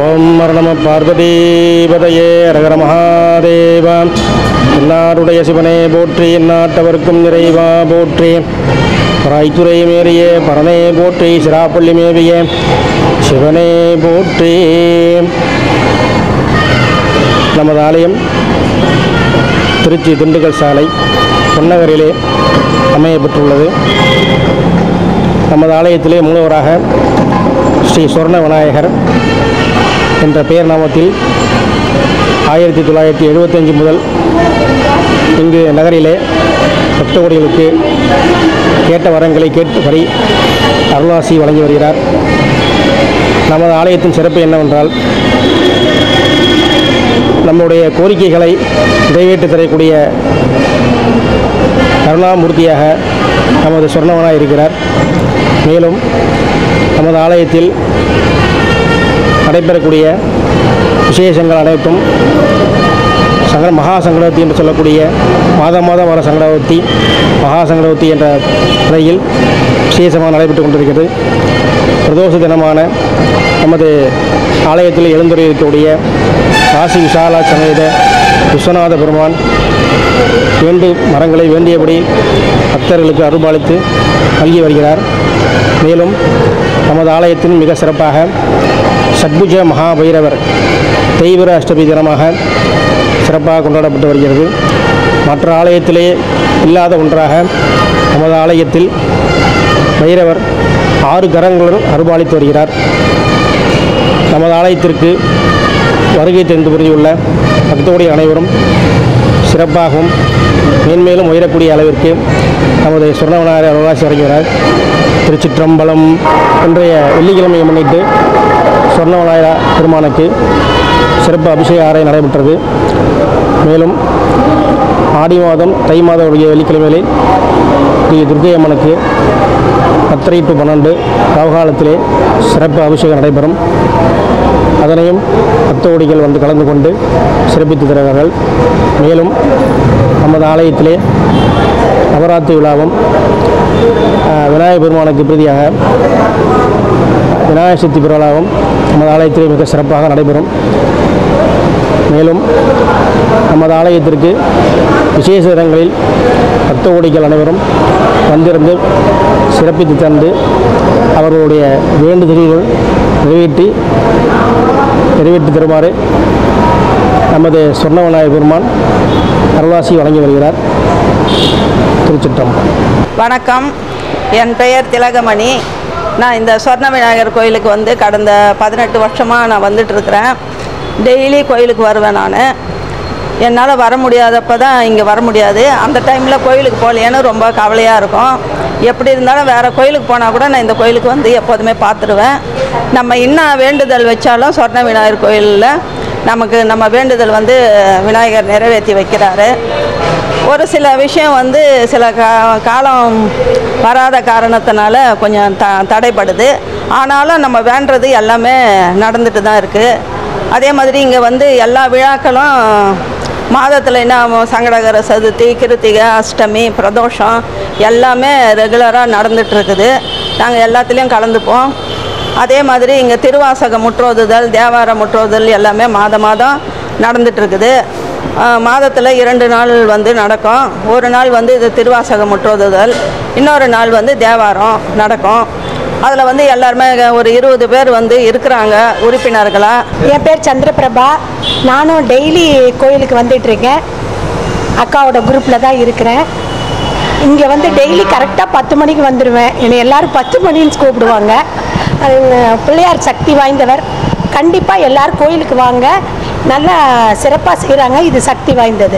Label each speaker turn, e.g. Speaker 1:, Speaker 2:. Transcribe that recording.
Speaker 1: ஓம் நம பார்வதீபதையே ரகர மகாதேவ. என்னாருடைய சிவனே போற்றி, எந்நாட்டவர்க்கும் நிறைவா போற்றி. பராய்த்துறை மேறிய பரனே போற்றி, சிராப்பள்ளி மேவிய சிவனே போற்றி. நமது ஆலயம் திருச்சி திண்டுக்கல் சாலை பொன்னகரிலே அமையப்பெற்றுள்ளது. நமது ஆலயத்திலே மூலவராக ஸ்ரீ சொர்ண விநாயகர் என்ற பெயர் நாமத்தில் 1975 முதல் இங்கு நகரிலே பக்தகோடிகளுக்கு கேட்ட வரங்களை கேட்படி அருளாசி வழங்கி வருகிறார். நமது ஆலயத்தின் சிறப்பு என்னவென்றால், நம்முடைய கோரிக்கைகளை நிறைவேற்றி தரக்கூடிய கருணாமூர்த்தியாக நமது சொர்ணவனாக இருக்கிறார். மேலும் நமது ஆலயத்தில் நடைபெறக்கூடிய விசேஷங்கள் அனைத்தும் மகா சங்கடவர்த்தி என்று சொல்லக்கூடிய மாதம் வர சங்கடவர்த்தி, மகா சங்கடவர்த்தி என்ற முறையில் விசேஷமாக நடைபெற்று கொண்டிருக்கிறது. பிரதோஷ தினமான நமது ஆலயத்தில் எழுந்துரையிருக்கக்கூடிய காசி விசாலா சமேத விஸ்வநாத பெருமான் மரங்களை வேண்டியபடி பக்தர்களுக்கு அருள்பாலித்து நல்கி வருகிறார். மேலும் நமது ஆலயத்தின் மிக சிறப்பாக சத்புஜ மகாபைரவர் தெய்வர அஷ்டமி தினமாக சிறப்பாக கொண்டாடப்பட்டு வருகிறது. மற்ற ஆலயத்திலே இல்லாத ஒன்றாக நமது ஆலயத்தில் பைரவர் 6 கரங்களுடன் அருள்பாலித்து வருகிறார். நமது ஆலயத்திற்கு வருகை தெரிந்து புரிந்துள்ள பக்தோடைய அனைவரும் சிறப்பாகவும் மேன்மேலும் உயரக்கூடிய அளவிற்கு நமது சொர்ணவனாரை அருளாசி வருகிறார். திருச்சிற்றம்பலம். இன்றைய வெள்ளிக்கிழமையை முன்னிட்டு சொர்ணவனாய பெருமானுக்கு சிறப்பு அபிஷேக ஆரை நடைபெற்றது. மேலும் ஆடி மாதம் தை மாதம் உடைய வெள்ளிக்கிழமையிலே ஸ்ரீ துர்க்கை அம்மனுக்கு 10 to 12 ராவுகாலத்திலே சிறப்பு அபிஷேகம் நடைபெறும். அதனையும் பக்தகோடிகள் வந்து கலந்து கொண்டு சிறப்பித்து தருவார்கள். மேலும் நமது ஆலயத்திலே நவராத்திரி விழாவும் விநாயகர் பெருமானுக்கு பிரீதியாக விநாயகர் சதுர்த்தி பெருவிழாவும் நமது ஆலயத்திலே மிக சிறப்பாக நடைபெறும். மேலும் நமது ஆலயத்திற்கு விசேஷ இடங்களில் பக்தகோடிகள் அனைவரும் வந்திருந்து சிறப்பித்து தந்து அவர்களுடைய வேண்டுதல்கள் நிறைவேற்றி தருமாறு நமது சொர்ணவிநாயகர் பெருமான் அருளாசி வழங்கி வருகிறார். திருச்சிற்றம்பலம்.
Speaker 2: வணக்கம், என் பெயர் திலகமணி. நான் இந்த சொர்ண விநாயகர் கோயிலுக்கு வந்து கடந்த 18 வருஷமாக நான் வந்துட்டுருக்கிறேன். டெய்லி கோயிலுக்கு வருவேன். நான் என்னால் வர முடியாதப்போ தான் இங்கே வர முடியாது. அந்த டைமில் கோயிலுக்கு போகலையேன்னு ரொம்ப கவலையாக இருக்கும். எப்படி இருந்தாலும் வேறு கோயிலுக்கு போனால் கூட நான் இந்த கோயிலுக்கு வந்து எப்போதுமே பார்த்துருவேன். நம்ம இன்னும் வேண்டுதல் வச்சாலும் சொர்ண விநாயகர் கோயிலில் நமக்கு நம்ம வேண்டுதல் வந்து விநாயகர் நிறைவேற்றி வைக்கிறாரு. ஒரு சில விஷயம் வந்து சில காலம் வராத காரணத்தினால கொஞ்சம் தடைப்படுது. ஆனாலும் நம்ம வேண்டுறது எல்லாமே நடந்துட்டு தான் இருக்குது. அதே மாதிரி இங்கே வந்து எல்லா விழாக்களும் மாதத்தில் என்ன சங்கடகர சதுர்த்தி, கிருத்திகை, அஷ்டமி, பிரதோஷம் எல்லாமே ரெகுலராக நடந்துகிட்ருக்குது. நாங்கள் எல்லாத்துலேயும் கலந்துப்போம். அதே மாதிரி இங்கே திருவாசக முற்றோதுதல், தேவார முற்றோதுதல் எல்லாமே மாதம் நடந்துகிட்ருக்குது. மாதத்தில் 2 நாள் வந்து நடக்கும். ஒரு நாள் வந்து இது திருவாசக முற்றோதுதல், இன்னொரு நாள் வந்து தேவாரம் நடக்கும். அதில் வந்து எல்லாருமே ஒரு 20 பேர் வந்து இருக்கிறாங்க உறுப்பினர்களாக.
Speaker 3: என் பேர் சந்திரபிரபா. நானும் டெய்லி கோயிலுக்கு வந்துட்டுருக்கேன். அக்காவோட குரூப்பில் தான் இருக்கிறேன். இங்கே வந்து டெய்லி கரெக்டாக 10 மணிக்கு வந்துடுவேன். என்னை எல்லோரும் 10 மணின்னு கூப்பிடுவாங்க. பிள்ளையார் சக்தி வாய்ந்தவர். கண்டிப்பாக எல்லோரும் கோயிலுக்கு வாங்க. நல்லா சிறப்பாக செய்கிறாங்க. இது சக்தி வாய்ந்தது.